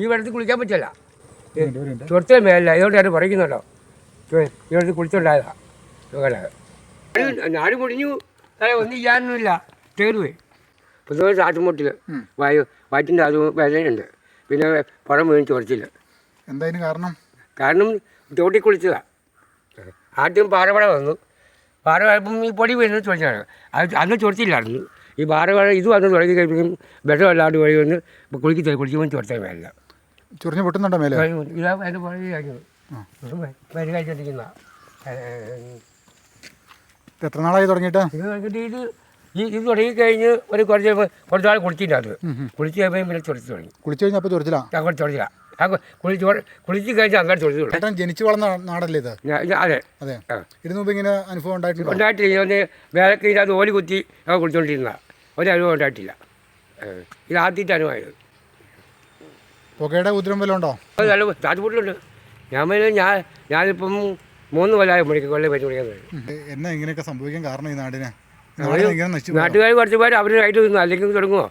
ഈ വെള്ളത്തിൽ കുളിക്കാൻ പറ്റില്ല, ചൊരത്തിലെ മേലല്ല, ഇതുകൊണ്ട് ഞാൻ പറയുന്നുണ്ടോ ഈ വെള്ളത്തിൽ കുളിച്ചുണ്ടായതാ. നാട് കുടിഞ്ഞു, ഒന്നും ചെയ്യാനൊന്നുമില്ല, കയറുപോയി. പൊതുവെ ശ്വാസമുട്ടിൽ വയറ്റിൻ്റെ അത് വേദനയുണ്ട്, പിന്നെ പുറം വീണ് ചൊറിച്ചില്ല. എന്തായാലും കാരണം തോട്ടി കുളിച്ചതാണ്. ആദ്യം പാറവട വന്നു, പാറവഴപ്പം ഈ പൊടി വീഴുന്നത് ചൊറിച്ചാണ്. അന്ന് ചൊറിച്ചില്ലായിരുന്നു. ഈ പാറവഴ ഇത് വന്ന് തുടങ്ങി കഴിയുമ്പോഴും വെള്ളമല്ലാണ്ട് വഴി വന്ന് കുളിക്കുമ്പോൾ ചൊറിച്ചാൽ മേലില്ല. ചൊറിഞ്ഞ് പൊട്ടുന്നുണ്ടോ മേലെ? ഇതാ അതിൻ്റെ പുറകെ കഴിഞ്ഞത് മരുന്ന് കഴിച്ചോണ്ടിരിക്കുന്ന. എത്ര നാളായി തുടങ്ങിയിട്ട്? ഇത് തുടങ്ങിക്കഴിഞ്ഞ് ഒരു കുറച്ചാൾ കുളിച്ചിട്ടുണ്ടായിരുന്നു. കുളിച്ച് കഴിയുമ്പോൾ പിന്നെ ചൊറിച്ച് തുടങ്ങി. കുളിച്ച് കഴിഞ്ഞാൽ അപ്പോൾ ചൊറിച്ചില്ല? അങ്ങോട്ട് ചൊറിച്ചില്ല. കുളിച്ച് കഴിഞ്ഞാൽ അങ്ങോട്ട് ചൊറിച്ച് തുടങ്ങി. ചേട്ടൻ ജനിച്ചു വളർന്ന നാടല്ലേ ഇത്? അതെ അതെ. ഇതിനു മുമ്പ് ഇങ്ങനെ അനുഭവം ഉണ്ടായിട്ടില്ല. ഒന്ന് വേലക്ക് ഇതിനകത്ത് ഓലി കുത്തി കുളിച്ചോണ്ടിരുന്ന ഒരനുഭവം ഉണ്ടായിട്ടില്ല. ഇത് ആദ്യത്തെ അനുഭവമായത്. പുകയുടെ ഉദ്രം വല്ലതും ഉണ്ടോ? നല്ല ചാറ്റുപൂട്ടിലുണ്ട്. ഞാനിപ്പം 3 കൊല്ലമായി കൊല്ലം പറ്റി കുടിക്കുന്നത്. എന്നാ ഇങ്ങനെയൊക്കെ സംഭവിക്കാൻ കാരണം ഈ നാടിന്? നാട്ടുകാർ കുറച്ച് പേര് അവർ റൈറ്റ് തിന്നു, അല്ലെങ്കിൽ തുടങ്ങുമോ?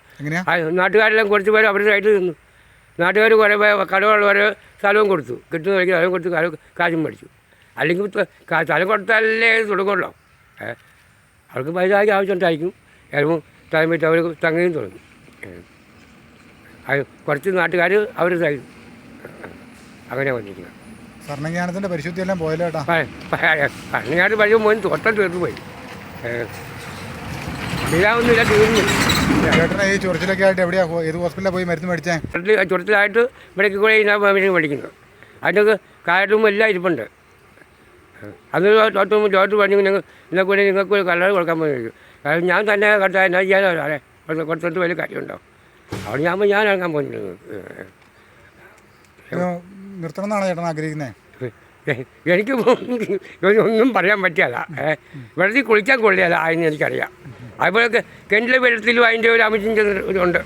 നാട്ടുകാരെല്ലാം കുറച്ച് പേര് അവർ റൈറ്റ് തിന്നു. നാട്ടുകാർ കുറേ കടകളുള്ളവർ സ്ഥലവും കൊടുത്തു, കിട്ടുന്ന വഴിക്ക് സ്ഥലം കൊടുത്ത് കാശും മേടിച്ചു. അല്ലെങ്കിൽ സ്ഥലം കൊടുത്താലല്ലേ തുടങ്ങുമല്ലോ. അവർക്ക് പൈസ ആവശ്യമുണ്ടായിരിക്കും. ചിലപ്പോൾ സ്ഥലം വെച്ച് അവർ തങ്ങുകയും തുടങ്ങും. കുറച്ച് നാട്ടുകാർ അവർ തരും. അങ്ങനെ വന്നിരിക്കുന്നത്. ഭരണജ്ഞാനത്തിൻ്റെ പരിശുദ്ധി എല്ലാം പോയല്ലോ കേട്ടോ. ഭരണജ്ഞാനത്തിൽ പരിശുദ്ധി പോയി തോട്ടം തീർന്നു പോയി. ഇതാവുന്നില്ല, തീർന്നു. ചേട്ടനെ ഈ ചൊറിച്ചിലൊക്കെ ആയിട്ട് എവിടെയാ ഏത് ഹോസ്പിറ്റലിലാണ് പോയി മരുന്ന് മേടിച്ചേ? ചൊറിച്ചിലായിട്ട് ഇവിടേക്ക് കൂടെ മരുന്ന് മേടിക്കുന്നത്. അതിനൊക്കെ കായറ്റും എല്ലാം ഇരിപ്പുണ്ട്. അന്ന് ഡോക്ടർ പറഞ്ഞു നിങ്ങൾക്ക് ഒരു കലർ കൊടുക്കാൻ പോയിരിക്കും. കാരണം ഞാൻ തന്നെ കണ്ടാൽ എന്നാ ചെയ്യാനോ അതെ കൊടുത്തിട്ട് വലിയ കാര്യമുണ്ടോ? അവിടെ ഞാൻ ഇറങ്ങാൻ പോകുന്നത്. നിർത്തണം എന്നാണ് ചേട്ടൻ ആഗ്രഹിക്കുന്നത്? എനിക്ക് ഒന്നും പറയാൻ പറ്റിയല്ല. വെള്ളത്തിൽ കുളിക്കാൻ കൊള്ളിയല്ല അതിന് എനിക്കറിയാം. അതുപോലെ കിണറ്റിലെ വെള്ളത്തിലും അതിൻ്റെ ഒരു അംശം ഉണ്ട്.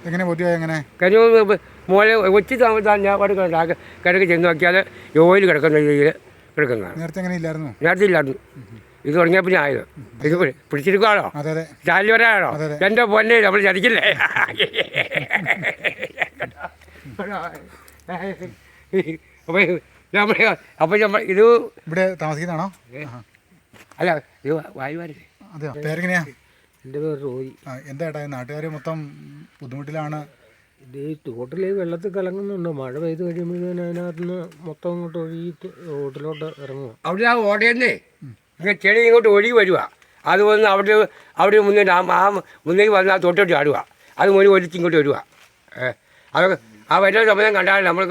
എങ്ങനെ പറ്റുമോ? എങ്ങനെ മോലെ ഒച്ചി താമസാൻ ഞാൻ കിടക്ക് ചെന്ന് നോക്കിയാൽ ഓയിൽ കിടക്കുന്ന രീതിയിൽ കിടക്കുന്നതാണ്. നേരത്തെ എങ്ങനെ ഇല്ലായിരുന്നു? നേരത്തെ ഇല്ലായിരുന്നു. ഇത് തുടങ്ങിയപ്പോൾ ഞാൻ ആയത്. ഇത് പിടിച്ചിരിക്കുവാണോ? ചാലി വരാണോ? എൻ്റെ പൊന്നെ നമ്മൾ ചതിക്കില്ലേ? അപ്പോൾ നമ്മൾ ഇത് ഇവിടെ താമസിക്കുന്നതാണോ? അല്ല, ഇത് വായുവാരല്ലേ. അതെയോ? പേരെങ്ങനെയാ? എൻ്റെ പേര് റോയി. എന്താ ഏട്ടാ നാട്ടുകാർ മൊത്തം ബുദ്ധിമുട്ടിലാണ്? ഇത് ഈ തോട്ടിൽ വെള്ളത്തിൽ കലങ്ങുന്നുണ്ട്. മഴ പെയ്ത് കഴിയുമ്പോഴത്തേന് അതിനകത്ത് നിന്ന് മൊത്തം ഇങ്ങോട്ട് ഒഴുകിയിട്ട് റോഡിലോട്ട് ഇറങ്ങുക. അവിടെ ആ ഓടയെന്നേ ഇങ്ങനെ ചെടി ഇങ്ങോട്ട് ഒഴുകി വരിക. അത് വന്ന് അവിടെ മുന്നേ മുന്നേക്ക് വന്ന് ആ തൊട്ടോട്ട് ചാടുക. അത് മുന്നിൽ ഒലിച്ച് ഇങ്ങോട്ട് വരിക. അതൊക്കെ ആ വരുന്ന സമയം കണ്ടാൽ നമ്മൾ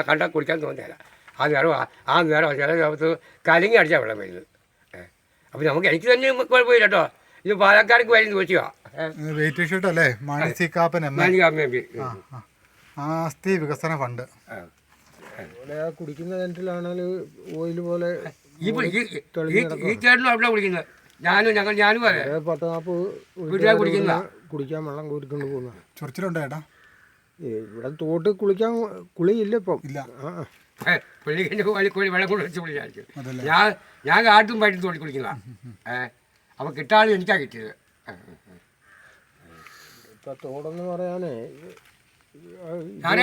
കണ്ടാൽ കുടിക്കാൻ തോന്നില്ല. ആ നേരം ചില സമയത്ത് കലങ്ങി അടിച്ചാൽ വെള്ളം വരുന്നത്. അപ്പോൾ നമുക്ക് എനിക്ക് തന്നെ കുഴപ്പമില്ല കേട്ടോ. ഇത് പാലക്കാർക്ക് വരുന്ന ദോഷിയാണ്. വെയിറ്റ് ഷീറ്റ് അല്ലേ? മാനസികാപ്പൻ ആസ്തി വികസന ഫണ്ട്. ഇവിടെ ആ കുടിക്കുന്ന കിണറ്റിലാണെങ്കിൽ ഓയിൽ പോലെ ഈ ചേട്ടനും അവിടെ കുടിക്കുന്നത്. ഞാനും അതെ 10-40 കുടിക്കാൻ വെള്ളം കോരിക്കൊണ്ട് പോകുന്ന. ചൊറിച്ചിലുണ്ടോ ചേട്ടാ? ഇവിടെ തോട്ട് കുളിയില്ല ഇപ്പം. ഇല്ല. വെള്ളം കൊണ്ട് വെച്ച് കുളിച്ചായിരിക്കും. ഞാൻ കാട്ടും പറ്റി തോട്ടി കുളിക്കുന്നതാണ്. അപ്പോൾ കിട്ടാതെ എനിക്കാണ് കിട്ടിയത്. ഇപ്പം തോടെന്ന് പറയാനേ ഞാൻ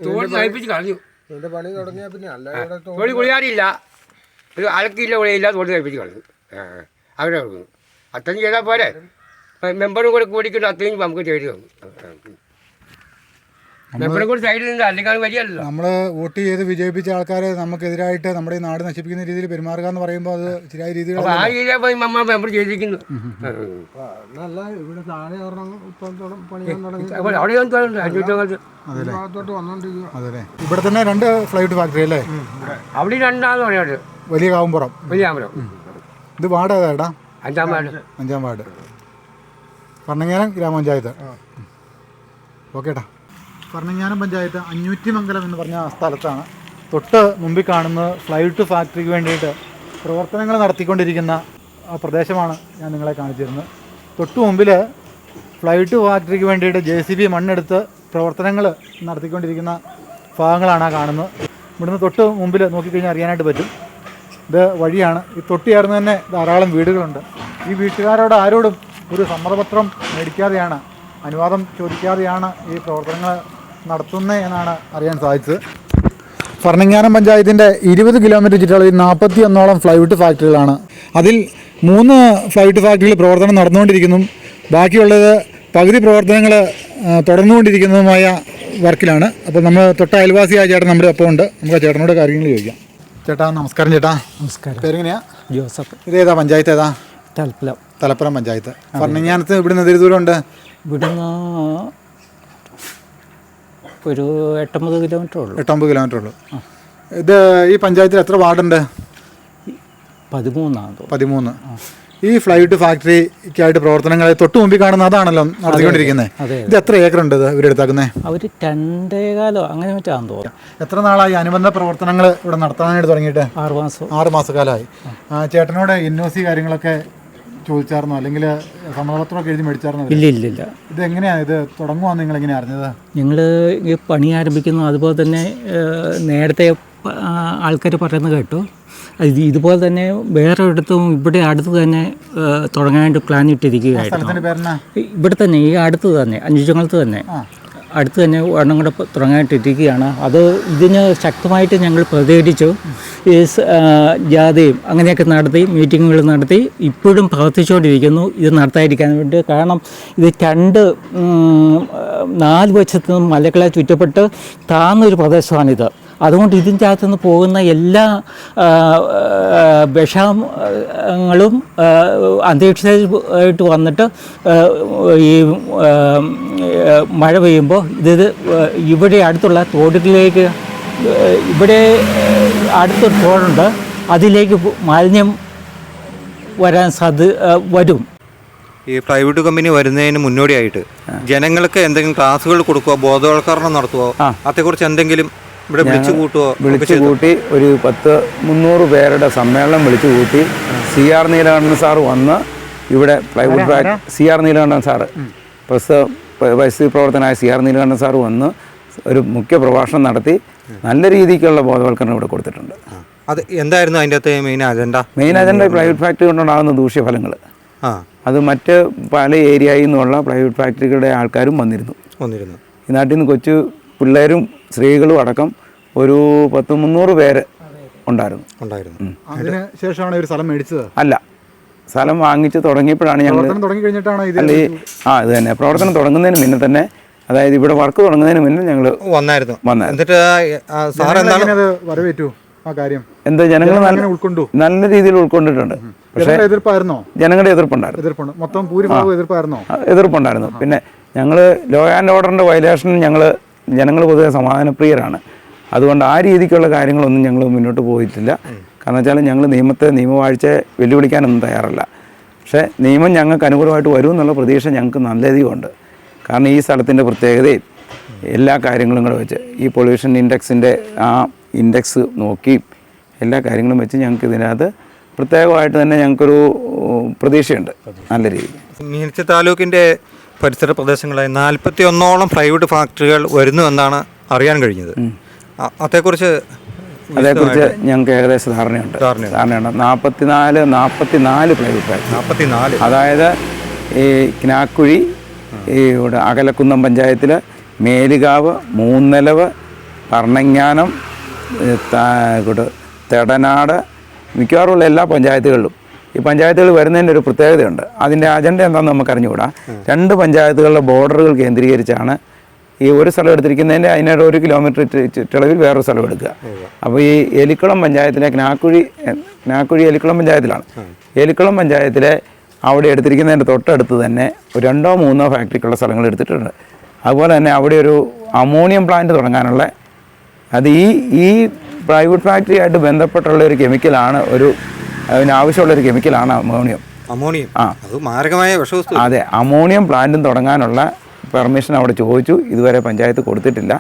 തോട് നയിപ്പിച്ച് കളഞ്ഞു. എൻ്റെ പണി തുടങ്ങിയാൽ പിന്നെ അല്ലാതെ തോടി കുളിയാറില്ല, ഒരു അലക്കില്ല കുളിയില്ല, തോട് നയിപ്പിച്ച് കളഞ്ഞു. അങ്ങനെ കൊടുക്കുന്നു. അത്രയും ചെയ്താൽ പോരെ. മെമ്പറും കൂടെ കൂടിക്കൊണ്ട് അത്രയും നമുക്ക് ചെയ്തു തന്നു. നമ്മൾ വോട്ട് ചെയ്ത് വിജയിപ്പിച്ച ആൾക്കാരെ നമുക്കെതിരായിട്ട് നമ്മുടെ ഈ നാട് നശിപ്പിക്കുന്ന രീതിയിൽ പെരുമാറുക എന്ന് പറയുമ്പോൾ അത് ശരിയായ രീതിയിൽ മെമ്പർ ചെയ്തിരിക്കുന്നു. അതെ. ഇവിടെ തന്നെ 2 ഫ്ലൈറ്റ് ഫാക്ടറി അല്ലേ? അവിടെ 2 പറയുന്നത്. വലിയ കാവുംപുറം. ഇത് വാർഡ് ഏതാ? 5-ാം വാർഡ് ഭരണങ്ങാനം ഗ്രാമപഞ്ചായത്ത്. ഓക്കേട്ടാ. ഭരണങ്ങാനം പഞ്ചായത്ത് അഞ്ഞൂറ്റിമംഗലം എന്ന് പറഞ്ഞ സ്ഥലത്താണ്. തൊട്ട് മുമ്പിൽ കാണുന്നത് ഫ്ലൈറ്റ് ഫാക്ടറിക്ക് വേണ്ടിയിട്ട് പ്രവർത്തനങ്ങൾ നടത്തിക്കൊണ്ടിരിക്കുന്ന പ്രദേശമാണ് ഞാൻ നിങ്ങളെ കാണിച്ചിരുന്നത്. തൊട്ട് മുമ്പിൽ ഫ്ലൈറ്റ് ഫാക്ടറിക്ക് വേണ്ടിയിട്ട് JCB മണ്ണെടുത്ത് പ്രവർത്തനങ്ങൾ നടത്തിക്കൊണ്ടിരിക്കുന്ന ഭാഗങ്ങളാണ് കാണുന്നത്. ഇവിടുന്ന് തൊട്ട് മുമ്പിൽ നോക്കിക്കഴിഞ്ഞാൽ അറിയാനായിട്ട് പറ്റും. ഇത് വഴിയാണ്. ഈ തൊട്ട് ചേർന്ന് തന്നെ ധാരാളം വീടുകളുണ്ട്. ഈ വീട്ടുകാരോട് ആരോടും ഒരു സമ്മതപത്രം മേടിക്കാതെയാണ്, അനുവാദം ചോദിക്കാതെയാണ് ഈ പ്രവർത്തനങ്ങൾ നടത്തുന്നത് എന്നാണ് അറിയാൻ സാധിച്ചത്. ഭരണങ്ങാനം പഞ്ചായത്തിൻ്റെ 20 കിലോമീറ്റർ ചുറ്റളവിൽ 41ഓളം ഫ്ലൈവുഡ് ഫാക്ടറികളാണ്. അതിൽ 3 ഫ്ലൈവുഡ് ഫാക്ടറികൾ പ്രവർത്തനം നടന്നുകൊണ്ടിരിക്കുന്നു. ബാക്കിയുള്ളത് പകുതി പ്രവർത്തനങ്ങൾ തുടർന്നുകൊണ്ടിരിക്കുന്നതുമായ വർക്കിലാണ്. അപ്പോൾ നമ്മൾ തൊട്ട അയൽവാസിയായ ചേട്ടൻ നമ്മുടെ ഒപ്പം ഉണ്ട്. നമുക്ക് ആ ചേട്ടനോട് കാര്യങ്ങൾ ചോദിക്കാം. ചേട്ടാ നമസ്കാരം. ചേട്ടാ നമസ്കാരം. പേരെങ്ങനെയാ? ജോസഫ്. ഇതേതാ പഞ്ചായത്ത്? ഏതാ? തലപ്പലം പഞ്ചായത്ത്. ഭരണങ്ങാനത്ത് ഇവിടുന്ന് എതിര് ദൂരമുണ്ട്? ഇവിടുന്ന് ഒരു 8-9 കിലോമീറ്റർ ഉള്ളൂ. 8-9 കിലോമീറ്റർ ഉള്ളൂ. ഇത് ഈ പഞ്ചായത്തിൽ എത്ര വാർഡുണ്ട്? 13. ഈ ഫ്ലൈവുഡ് ഫാക്ടറിക്കായിട്ട് പ്രവർത്തനങ്ങൾ തൊട്ട് മുമ്പിൽ കാണുന്ന അതാണല്ലോ നടത്തിക്കൊണ്ടിരിക്കുന്നത്. ഇത് എത്ര ഏക്കർ ഉണ്ട് ഇത് ഇവരെടുത്താക്കുന്നത്? അവർ 2.25 അങ്ങനെ മറ്റാന്ന് തോന്നുന്നു. എത്ര നാളായി അനുബന്ധ പ്രവർത്തനങ്ങൾ ഇവിടെ നടത്താനായിട്ട് തുടങ്ങിയിട്ട്? 6 മാസക്കാലമായി. ചേട്ടനോട് NOC കാര്യങ്ങളൊക്കെ ചോദിച്ചായിരുന്നോ, അല്ലെങ്കിൽ സമ്മതപത്രമൊക്കെ എഴുതി മേടിച്ചായിരുന്നോ? ഇല്ല. ഇത് എങ്ങനെയാണ് ഇത് തുടങ്ങുവാന്ന് നിങ്ങൾ എങ്ങനെയാണ് അറിഞ്ഞത്? ഞങ്ങൾ ഈ പണി ആരംഭിക്കുന്നു. അതുപോലെ തന്നെ നേരത്തെ ആൾക്കാർ പറയുന്നത് കേട്ടു. ഇതുപോലെ തന്നെ വേറെ ഇടത്തും ഇവിടെ അടുത്ത് തന്നെ തുടങ്ങാനായിട്ട് പ്ലാൻ ഇട്ടിരിക്കുകയായിരുന്നു. ഇവിടെ തന്നെ ഈ അടുത്ത് തന്നെ അഞ്ചുചങ്ങളത്ത് തന്നെ അടുത്ത് തന്നെ ഒരെണ്ണം കൂടെ തുടങ്ങാനായിട്ടിരിക്കുകയാണ്. അത് ഇതിന് ശക്തമായിട്ട് ഞങ്ങൾ പ്രതികരിച്ചു. ഈ ജാഥയും അങ്ങനെയൊക്കെ നടത്തി മീറ്റിങ്ങുകൾ നടത്തി ഇപ്പോഴും പ്രവർത്തിച്ചുകൊണ്ടിരിക്കുന്നു ഇത് നടത്താതിരിക്കാൻ വേണ്ടി. കാരണം ഇത് 4 വശത്തുനിന്നും മലകളെ ചുറ്റപ്പെട്ട് താഴ്ന്നൊരു പ്രദേശമാണിത്. അതുകൊണ്ട് ഇതിൻ്റെ അകത്തുനിന്ന് പോകുന്ന എല്ലാ വിഷങ്ങളും അന്തരീക്ഷമായിട്ട് വന്നിട്ട് ഈ മഴ പെയ്യുമ്പോൾ ഇത് ഇവിടെ അടുത്തുള്ള തോടുകളിലേക്ക്, ഇവിടെ അടുത്തൊരു തോടുണ്ട്, അതിലേക്ക് മാലിന്യം വരാൻ വരും. ഈ പ്രൈവറ്റ് കമ്പനി വരുന്നതിന് മുന്നോടിയായിട്ട് ജനങ്ങൾക്ക് എന്തെങ്കിലും ക്ലാസ്സുകൾ കൊടുക്കുക, ബോധവൽക്കരണം നടത്തുകയോ അതേക്കുറിച്ച് എന്തെങ്കിലും ഇവിടെ വിളിച്ചു കൂട്ടി ഒരു 300 പേരുടെ സമ്മേളനം വിളിച്ചു കൂട്ടി. CR നീലകണ്ഠൻ സാർ വന്ന് ഇവിടെ plywood factory, CR Neelakantan sir പരിസ്ഥിതി പ്രവർത്തനായ CR നീലകണ്ഠൻ സാർ വന്ന് ഒരു മുഖ്യ പ്രഭാഷണം നടത്തി നല്ല രീതിക്കുള്ള ബോധവൽക്കരണം ഇവിടെ കൊടുത്തിട്ടുണ്ട്. അത് എന്തായിരുന്നു അതിൻ്റെ അകത്ത് മെയിൻ അജണ്ട? പ്രൈവറ്റ് ഫാക്ടറി കൊണ്ടുണ്ടാകുന്ന ദൂഷ്യഫലങ്ങൾ. അത് മറ്റ് പല ഏരിയയിൽ നിന്നുള്ള പ്രൈവറ്റ് ഫാക്ടറികളുടെ ആൾക്കാരും വന്നിരുന്നു. ഈ നാട്ടിൽ നിന്ന് കൊച്ചു പിള്ളേരും സ്ത്രീകളും അടക്കം ഒരു 300 പേര് ഉണ്ടായിരുന്നു. അതിന് ശേഷമാണ് ഒരു സ്ഥലം മേടിച്ചത്? അല്ല, സ്ഥലം വാങ്ങിച്ച് തുടങ്ങിയപ്പോഴാണ് ഞങ്ങൾ ഇത് തന്നെ പ്രവർത്തനം തുടങ്ങുന്നതിന് മുന്നേ തന്നെ, അതായത് ഇവിടെ വർക്ക് തുടങ്ങുന്നതിന് മുന്നേ ഞങ്ങൾ വന്നായിരുന്നു. എന്താ ജനങ്ങൾ നല്ല രീതിയിൽ ഉൾക്കൊണ്ടിട്ടുണ്ട്. പക്ഷേ ജനങ്ങളുടെ എതിർപ്പുണ്ടായിരുന്നു. പിന്നെ ഞങ്ങൾ ലോ ആൻഡ് ഓർഡറിൻ്റെ വയലേഷൻ ജനങ്ങൾ പൊതുവെ സമാധാനപ്രിയരാണ്. അതുകൊണ്ട് ആ രീതിക്കുള്ള കാര്യങ്ങളൊന്നും ഞങ്ങൾ മുന്നോട്ട് പോയിട്ടില്ല. കാരണം വെച്ചാൽ ഞങ്ങൾ നിയമവാഴ്ചയെ വെല്ലുവിളിക്കാനൊന്നും തയ്യാറല്ല. പക്ഷേ നിയമം ഞങ്ങൾക്ക് അനുകൂലമായിട്ട് വരും എന്നുള്ള പ്രതീക്ഷ ഞങ്ങൾക്ക് നല്ലധികമുണ്ട്. കാരണം ഈ സ്ഥലത്തിൻ്റെ പ്രത്യേകതയും എല്ലാ കാര്യങ്ങളും കൂടെ വെച്ച് ഈ പൊല്യൂഷൻ ഇൻഡെക്സിൻ്റെ ആ ഇൻഡെക്സ് നോക്കി എല്ലാ കാര്യങ്ങളും വെച്ച് ഞങ്ങൾക്ക് ഇതിനകത്ത് പ്രത്യേകമായിട്ട് തന്നെ ഞങ്ങൾക്കൊരു പ്രതീക്ഷയുണ്ട് നല്ല രീതിയിൽ. മീനച്ചി താലൂക്കിൻ്റെ പരിസര പ്രദേശങ്ങളായി 41ഓളം പ്രൈവറ്റ് ഫാക്ടറികൾ വരുന്നു എന്നാണ് അറിയാൻ കഴിഞ്ഞത്. അതേക്കുറിച്ച് ഞങ്ങൾക്ക് ഏകദേശം ധാരണയുണ്ട്. 44 പ്രൈവറ്റ് ഫാക്ടറി. അതായത് ഈ കിനാക്കുഴി, ഈ ഇവിടെ അകലക്കുന്നം പഞ്ചായത്തിൽ മേലുകാവ്, മൂന്നലവ്, ഭരണങ്ങാനം, തെടനാട്, മിക്കവാറുമുള്ള എല്ലാ പഞ്ചായത്തുകളിലും ഈ പഞ്ചായത്തുകൾ വരുന്നതിൻ്റെ ഒരു പ്രത്യേകതയുണ്ട്. അതിൻ്റെ അജണ്ട എന്താണെന്ന് നമുക്ക് അറിഞ്ഞുകൂടാ. 2 പഞ്ചായത്തുകളുടെ ബോർഡറുകൾ കേന്ദ്രീകരിച്ചാണ് ഈ ഒരു സ്ഥലം എടുത്തിരിക്കുന്നതിൻ്റെ അതിനൊരു 1 കിലോമീറ്റർ ചുറ്റളവിൽ വേറൊരു സ്ഥലം എടുക്കുക. അപ്പോൾ ഈ എലിക്കുളം പഞ്ചായത്തിലെ കിനാക്കുഴി എലിക്കുളം പഞ്ചായത്തിലാണ്. എലിക്കുളം പഞ്ചായത്തിലെ അവിടെ എടുത്തിരിക്കുന്നതിൻ്റെ തൊട്ടടുത്ത് തന്നെ 2-3 ഫാക്ടറിക്കുള്ള സ്ഥലങ്ങൾ എടുത്തിട്ടുണ്ട്. അതുപോലെ തന്നെ അവിടെ ഒരു അമോണിയം പ്ലാന്റ് തുടങ്ങാനുള്ള, അത് ഈ പ്രൈവറ്റ് ഫാക്ടറിയായിട്ട് ബന്ധപ്പെട്ടുള്ള ഒരു കെമിക്കലാണ്, അതിനാവശ്യമുള്ളൊരു കെമിക്കലാണ് അമോണിയം. അത് മാരകമായ വിഷവസ്തു. അതെ, അമോണിയം പ്ലാന്റും തുടങ്ങാനുള്ള പെർമിഷൻ അവിടെ ചോദിച്ചു. ഇതുവരെ പഞ്ചായത്ത് കൊടുത്തിട്ടില്ല.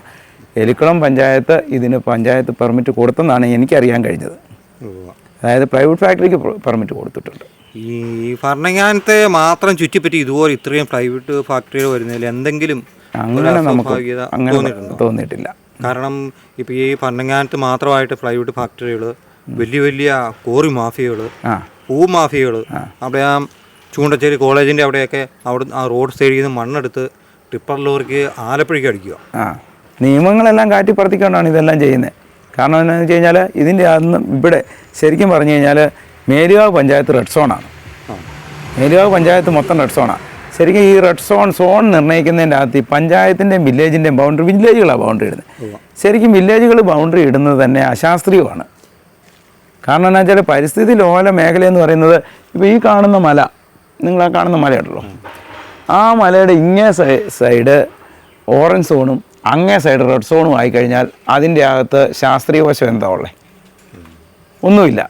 എലിക്കുളം പഞ്ചായത്ത് ഇതിന് പഞ്ചായത്ത് പെർമിറ്റ് കൊടുത്തെന്നാണ് എനിക്കറിയാൻ കഴിഞ്ഞത്. അതായത് പ്രൈവറ്റ് ഫാക്ടറിക്ക് പെർമിറ്റ് കൊടുത്തിട്ടുണ്ട്. ഈ ഭരണങ്ങാനത്തെ മാത്രം ചുറ്റിപ്പറ്റി ഇതുപോലെ ഇത്രയും പ്രൈവറ്റ് ഫാക്ടറികൾ വരുന്നതിൽ എന്തെങ്കിലും അങ്ങനെ നമുക്ക് അങ്ങനെ തോന്നിയിട്ടില്ല. കാരണം ഇപ്പോൾ ഈ ഭരണങ്ങാനത്ത് മാത്രമായിട്ട് പ്രൈവറ്റ് ഫാക്ടറികൾ, വലിയ വലിയ കോറി മാഫിയകൾ, പൂമാഫിയകൾ, അവിടെ ആ ചൂണ്ടച്ചേരി കോളേജിൻ്റെ അവിടെയൊക്കെ ആ റോഡ് സൈഡിൽ നിന്ന് മണ്ണെടുത്ത് ടിപ്പർ ലോറിക്ക് ആലപ്പുഴയ്ക്ക് അടിക്കുക. നിയമങ്ങളെല്ലാം കാറ്റിപ്പറത്തിക്കൊണ്ടാണ് ഇതെല്ലാം ചെയ്യുന്നത്. കാരണം എന്താണെന്ന് വെച്ച് കഴിഞ്ഞാൽ ഇതിൻ്റെ അന്ന് ഇവിടെ ശരിക്കും പറഞ്ഞു കഴിഞ്ഞാൽ മേലുകാവ് പഞ്ചായത്ത് റെഡ് സോണാണ്. മേലുകാവ് പഞ്ചായത്ത് മൊത്തം റെഡ് സോണാണ്. ശരിക്കും ഈ റെഡ് സോൺ നിർണ്ണയിക്കുന്നതിൻ്റെ അകത്ത് ഈ പഞ്ചായത്തിൻ്റെയും വില്ലേജിൻ്റെയും ബൗണ്ടറി, വില്ലേജുകളാണ് ബൗണ്ടറി ഇടുന്നത്. ശരിക്കും വില്ലേജുകൾ ബൗണ്ടറി ഇടുന്നത് തന്നെ അശാസ്ത്രീയമാണ്. കാരണം എന്താ വെച്ചാൽ പരിസ്ഥിതി ലോല മേഖലയെന്ന് പറയുന്നത് ഇപ്പോൾ ഈ കാണുന്ന മല, നിങ്ങൾ ആ കാണുന്ന മലയുണ്ടല്ലോ, ആ മലയുടെ ഇങ്ങേ സൈഡ് ഓറഞ്ച് സോണും അങ്ങേ സൈഡ് റെഡ് സോണും ആയിക്കഴിഞ്ഞാൽ അതിൻ്റെ അകത്ത് ശാസ്ത്രീയ വശം എന്താ ഉള്ളത്? ഒന്നുമില്ല.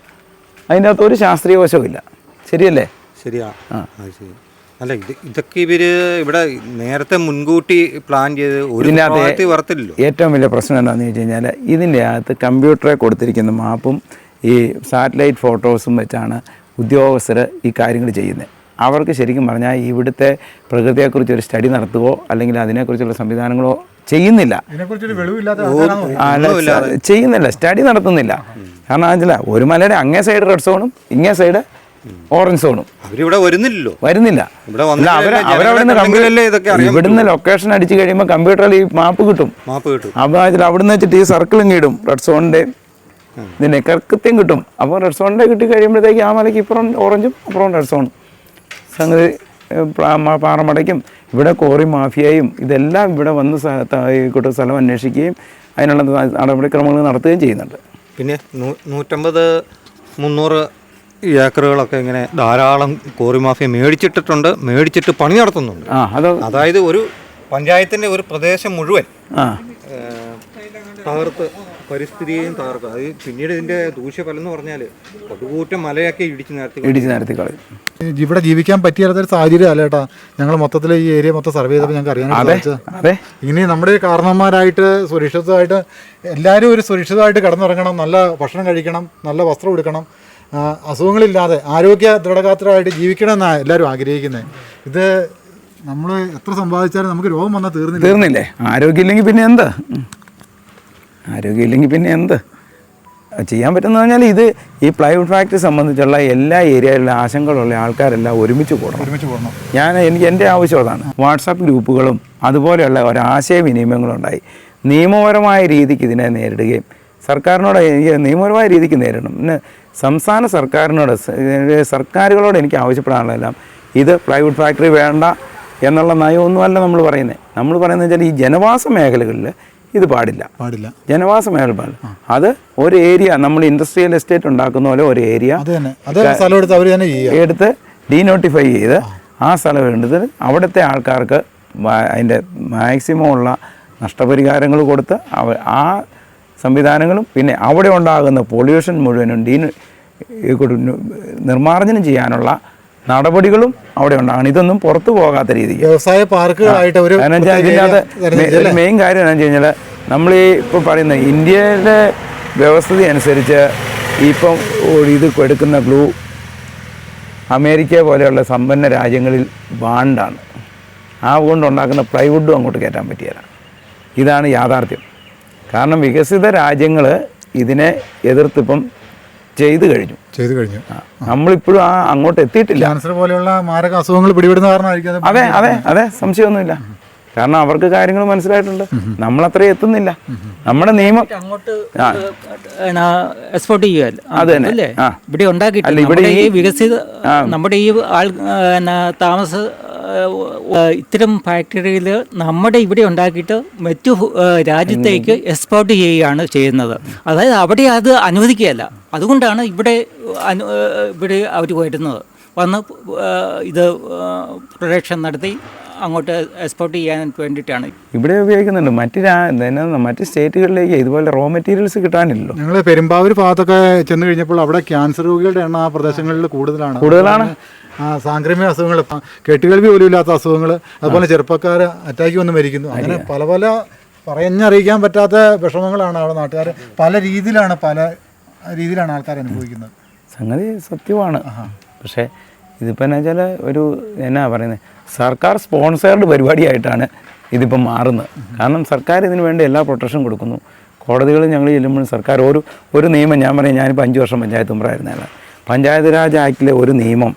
അതിൻ്റെ അകത്ത് ഒരു ശാസ്ത്രീയ വശവും ഇല്ല. ശരിയല്ലേ? ശരിയാ. ശരി. അല്ല, ഇതൊക്കെ ഇവിടെ നേരത്തെ മുൻകൂട്ടി പ്ലാൻ ചെയ്ത് ഒരു വർത്തില്ലല്ലോ. ഏറ്റവും വലിയ പ്രശ്നം എന്താണെന്ന് വെച്ച് കഴിഞ്ഞാൽ ഇതിൻ്റെ അകത്ത് കമ്പ്യൂട്ടറിൽ കൊടുത്തിരിക്കുന്ന മാപ്പും ഈ സാറ്റലൈറ്റ് ഫോട്ടോസും വെച്ചാണ് ഉദ്യോഗസ്ഥർ ഈ കാര്യങ്ങൾ ചെയ്യുന്നത്. അവർക്ക് ശരിക്കും പറഞ്ഞാൽ ഇവിടുത്തെ പ്രകൃതിയെക്കുറിച്ച് ഒരു സ്റ്റഡി നടത്തുകയോ അല്ലെങ്കിൽ അതിനെക്കുറിച്ചുള്ള സംവിധാനങ്ങളോ ചെയ്യുന്നില്ല. ചെയ്യുന്നില്ല, സ്റ്റഡി നടത്തുന്നില്ല. കാരണം അതില്ല, ഒരു മലയുടെ അങ്ങേ സൈഡ് റെഡ് സോണും ഇങ്ങേ സൈഡ് ഓറഞ്ച് സോണും വരുന്നില്ല. ഇവിടുന്ന് ലൊക്കേഷൻ അടിച്ചു കഴിയുമ്പോൾ കമ്പ്യൂട്ടറിൽ ഈ മാപ്പ് കിട്ടും. അപ്പോൾ അവിടുന്ന് വെച്ചിട്ട് ഈ സർക്കിളും കിട്ടും, റെഡ് സോണിൻ്റെ ഇതിൻ്റെ കൃത്യം കിട്ടും. അപ്പോൾ റെഡ് സോണിൻ്റെ കിട്ടി കഴിയുമ്പോഴത്തേക്ക് ആ മലയ്ക്ക് ഇപ്പുറം ഓറഞ്ചും അപ്പുറം റെഡ് സോണും. സംഗതി പാറമടയ്ക്കും ഇവിടെ കോറി മാഫിയയും ഇതെല്ലാം ഇവിടെ വന്ന് കൂട്ട സ്ഥലം അന്വേഷിക്കുകയും അതിനുള്ള നടപടിക്രമങ്ങൾ നടത്തുകയും ചെയ്യുന്നുണ്ട്. പിന്നെ 150-300 ഏക്കറുകളൊക്കെ ഇങ്ങനെ ധാരാളം കോറി മാഫിയ മേടിച്ചിട്ട് പണി നടത്തുന്നുണ്ട്. അതായത് ഒരു പഞ്ചായത്തിൻ്റെ ഒരു പ്രദേശം മുഴുവൻ തകർത്ത് പരിസ്ഥിതിയെയും തകർക്കുക. അത് പിന്നീട് ഇതിൻ്റെ ദൂഷ്യഫലം എന്ന് പറഞ്ഞാൽ കൊടുകൂറ്റം മലയൊക്കെ ഇടിച്ച് നിരത്തി കളയും. ഇവിടെ ജീവിക്കാൻ പറ്റിയൊരു സാഹചര്യം അല്ല കേട്ടാ. ഞങ്ങൾ മൊത്തത്തിൽ ഈ ഏരിയ മൊത്തം സർവേ ചെയ്തപ്പോൾ ഞങ്ങൾക്ക് അറിയാനായിട്ട് സാധിച്ചത് ഇനി നമ്മുടെ കാരണന്മാരായിട്ട് സുരക്ഷിതമായിട്ട് എല്ലാവരും ഒരു സുരക്ഷിതമായിട്ട് കിടന്നുറങ്ങണം, നല്ല ഭക്ഷണം കഴിക്കണം, നല്ല വസ്ത്രം എടുക്കണം, അസുഖങ്ങളില്ലാതെ ആരോഗ്യ ദൃഢഗാത്രമായിട്ട് ജീവിക്കണം എന്നാണ് എല്ലാവരും ആഗ്രഹിക്കുന്നത്. ഇത് നമ്മൾ എത്ര സമ്പാദിച്ചാലും നമുക്ക് രോഗം വന്നാൽ തീർന്നില്ലേ? ആരോഗ്യമില്ലെങ്കിൽ പിന്നെ എന്ത് ചെയ്യാൻ പറ്റുമെന്ന് പറഞ്ഞാൽ ഇത് ഈ പ്ലൈവുഡ് ഫാക്ടറി സംബന്ധിച്ചുള്ള എല്ലാ ഏരിയയിലുള്ള ആശങ്കകളുള്ള ആൾക്കാരെല്ലാം ഒരുമിച്ച് കൂടണം. എനിക്ക് എൻ്റെ ആവശ്യം അതാണ്. വാട്സാപ്പ് ഗ്രൂപ്പുകളും അതുപോലെയുള്ള ഒരാശയവിനിമയങ്ങളും ഉണ്ടായി നിയമപരമായ രീതിക്ക് ഇതിനെ നേരിടുകയും സർക്കാരിനോട് എനിക്ക് നിയമപരമായ രീതിക്ക് നേരിടണം. പിന്നെ സംസ്ഥാന സർക്കാരുകളോട് എനിക്ക് ആവശ്യപ്പെടാനുള്ളതെല്ലാം ഇത് പ്ലൈവുഡ് ഫാക്ടറി വേണ്ട എന്നുള്ള നയമൊന്നുമല്ല നമ്മൾ പറയുന്നത്. നമ്മൾ പറയുന്നത് വെച്ചാൽ ഈ ജനവാസ മേഖലകളിൽ ഇത് പാടില്ല. ജനവാസ മേഖല പാടില്ല. അത് ഒരു ഏരിയ നമ്മൾ ഇൻഡസ്ട്രിയൽ എസ്റ്റേറ്റ് ഉണ്ടാക്കുന്ന പോലെ ഒരു ഏരിയ എടുത്ത് ഡീനോട്ടിഫൈ ചെയ്ത് ആ സ്ഥലം എടുത്ത് അവിടുത്തെ ആൾക്കാർക്ക് അതിൻ്റെ മാക്സിമം ഉള്ള നഷ്ടപരിഹാരങ്ങൾ കൊടുത്ത് ആ സംവിധാനങ്ങളും പിന്നെ അവിടെ ഉണ്ടാകുന്ന പൊല്യൂഷൻ മുഴുവനും നിർമ്മാർജ്ജനം ചെയ്യാനുള്ള നടപടികളും അവിടെ ഉണ്ടാകണം. ഇതൊന്നും പുറത്തു പോകാത്ത രീതിക്ക് വ്യവസായ പാർക്കുകളായിട്ട് മെയിൻ കാര്യം എന്താണെന്ന് വെച്ച് കഴിഞ്ഞാൽ നമ്മൾ ഈ ഇപ്പോൾ പറയുന്ന ഇന്ത്യയുടെ വ്യവസ്ഥിതി അനുസരിച്ച് ഇപ്പം ഇത് എടുക്കുന്ന ഗ്ലൂ അമേരിക്ക പോലെയുള്ള സമ്പന്ന രാജ്യങ്ങളിൽ ബാണ്ടാണ്. ആ കൊണ്ടുണ്ടാക്കുന്ന പ്ലൈവുഡും അങ്ങോട്ട് കയറ്റാൻ പറ്റിയല്ല. ഇതാണ് യാഥാർത്ഥ്യം. കാരണം വികസിത രാജ്യങ്ങൾ ഇതിനെ എതിർത്തിപ്പം ചെയ്തു കഴിഞ്ഞു. നമ്മളിപ്പോഴും അങ്ങോട്ട് എത്തിയിട്ടില്ല. ക്യാൻസർ പോലെയുള്ള മാരക അസുഖങ്ങൾ പിടിപെടുന്ന കാരണമായിരിക്കും. അതെ സംശയമൊന്നുമില്ല. കാരണം അവർക്ക് കാര്യങ്ങൾ മനസ്സിലായിട്ടുണ്ട്. നമ്മളത്രയും എത്തുന്നില്ല. നമ്മുടെ നിയമം അങ്ങോട്ട് എക്സ്പോർട്ട് ചെയ്യുമല്ലോ. അത് തന്നെ ഇവിടെ ഉണ്ടാക്കിയിട്ടില്ല. ഇവിടെ ഈ വികസിത നമ്മുടെ ഈ താമസ ഇത്തരം ഫാക്ടറിയിൽ നമ്മുടെ ഇവിടെ ഉണ്ടാക്കിയിട്ട് മറ്റു രാജ്യത്തേക്ക് എക്സ്പോർട്ട് ചെയ്യുകയാണ് ചെയ്യുന്നത്. അതായത് അവിടെ അത് അനുവദിക്കുകയല്ല. അതുകൊണ്ടാണ് ഇവിടെ അവർ വരുന്നത്, വന്ന് ഇത് പ്രൊഡക്ഷൻ നടത്തി അങ്ങോട്ട് എക്സ്പോർട്ട് ചെയ്യാൻ വേണ്ടിയിട്ടാണ് ഇവിടെ ഉപയോഗിക്കുന്നുണ്ട്. മറ്റ് സ്റ്റേറ്റുകളിലേക്ക് ഇതുപോലെ റോ മെറ്റീരിയൽസ് കിട്ടാനില്ലല്ലോ. ഞങ്ങൾ പെരുമ്പാവൂർ ഭാഗത്തൊക്കെ ചെന്ന് കഴിഞ്ഞപ്പോൾ അവിടെ ക്യാൻസർ രോഗികളുടെ എണ്ണം ആ പ്രദേശങ്ങളിൽ കൂടുതലാണ്. സാംക്രമിക അസുഖങ്ങൾ, കേട്ടുകേൾവി പോലും ഇല്ലാത്ത അസുഖങ്ങൾ, അതുപോലെ ചെറുപ്പക്കാർ അറ്റാക്ക് വന്ന് മരിക്കുന്നു. അങ്ങനെ പല പറഞ്ഞറിയിക്കാൻ പറ്റാത്ത വിഷമങ്ങളാണ് അവിടെ നാട്ടുകാർ പല രീതിയിലാണ് ആൾക്കാർ അനുഭവിക്കുന്നത്. സംഗതി സത്യമാണ്. പക്ഷേ ഇതിപ്പോൾ എന്നാ വെച്ചാൽ എന്നാ പറയുന്നത്, സർക്കാർ സ്പോൺസേർഡ് പരിപാടിയായിട്ടാണ് ഇതിപ്പം മാറുന്നത്. കാരണം സർക്കാർ ഇതിനു വേണ്ടി എല്ലാ പ്രൊട്ടക്ഷൻ കൊടുക്കുന്നു. കോടതികളിൽ ഞങ്ങൾ ചെല്ലുമ്പോഴും സർക്കാർ ഒരു നിയമം, ഞാനിപ്പോൾ 5 വർഷം പഞ്ചായത്ത് മെമ്പറായിരുന്നതാണ്. പഞ്ചായത്ത് രാജ് ആക്ടിലെ ഒരു നിയമം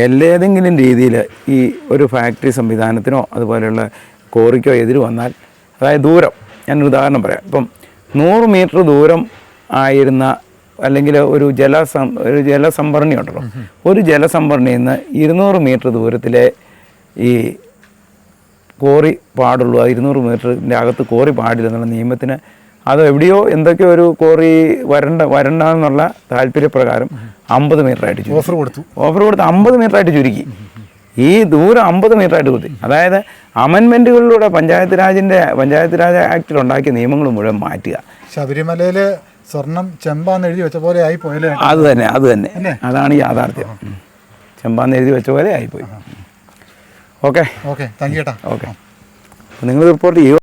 ഏതെങ്കിലും രീതിയിൽ ഈ ഒരു ഫാക്ടറി സംവിധാനത്തിനോ അതുപോലെയുള്ള കോറിക്കോ എതിര് വന്നാൽ, അതായത് ദൂരം ഞാനൊരു ഉദാഹരണം പറയാം. ഇപ്പം 100 മീറ്റർ ദൂരം ആയിരുന്ന അല്ലെങ്കിൽ ഒരു ജലസംഭരണി ഉണ്ടല്ലോ, ഒരു ജലസംഭരണിയിൽ നിന്ന് 200 മീറ്റർ ദൂരത്തിലെ ഈ കോറി പാടുള്ളൂ. ആ 200 മീറ്ററിൻ്റെ അകത്ത് കോറി പാടില്ലെന്നുള്ള നിയമത്തിന് അത് എവിടെയോ എന്തൊക്കെയോ ഒരു കോറി വരണ്ടെന്നുള്ള താല്പര്യപ്രകാരം 50 മീറ്ററായിട്ട് ചുരുക്കി. ഓഫർ കൊടുത്ത് 50 മീറ്ററായിട്ട് ചുരുക്കി. ഈ ദൂരം 50 മീറ്ററായിട്ട് കൊടുത്തു. അതായത് അമെൻമെൻറ്റുകളിലൂടെ പഞ്ചായത്ത് രാജ് ആക്ടിൽ ഉണ്ടാക്കിയ നിയമങ്ങൾ മുഴുവൻ മാറ്റുക. ശബരിമലയിൽ സ്വർണം ചെമ്പാന്ന് എഴുതി വെച്ച പോലെ ആയിപ്പോയല്ലേ? അത് തന്നെ അതാണ് യാഥാർത്ഥ്യം. ചെമ്പാന്ന് എഴുതി വെച്ച പോലെ ആയിപ്പോയി. Okay thank you. ഓക്കെ, നിങ്ങൾ റിപ്പോർട്ട് ചെയ്യുക.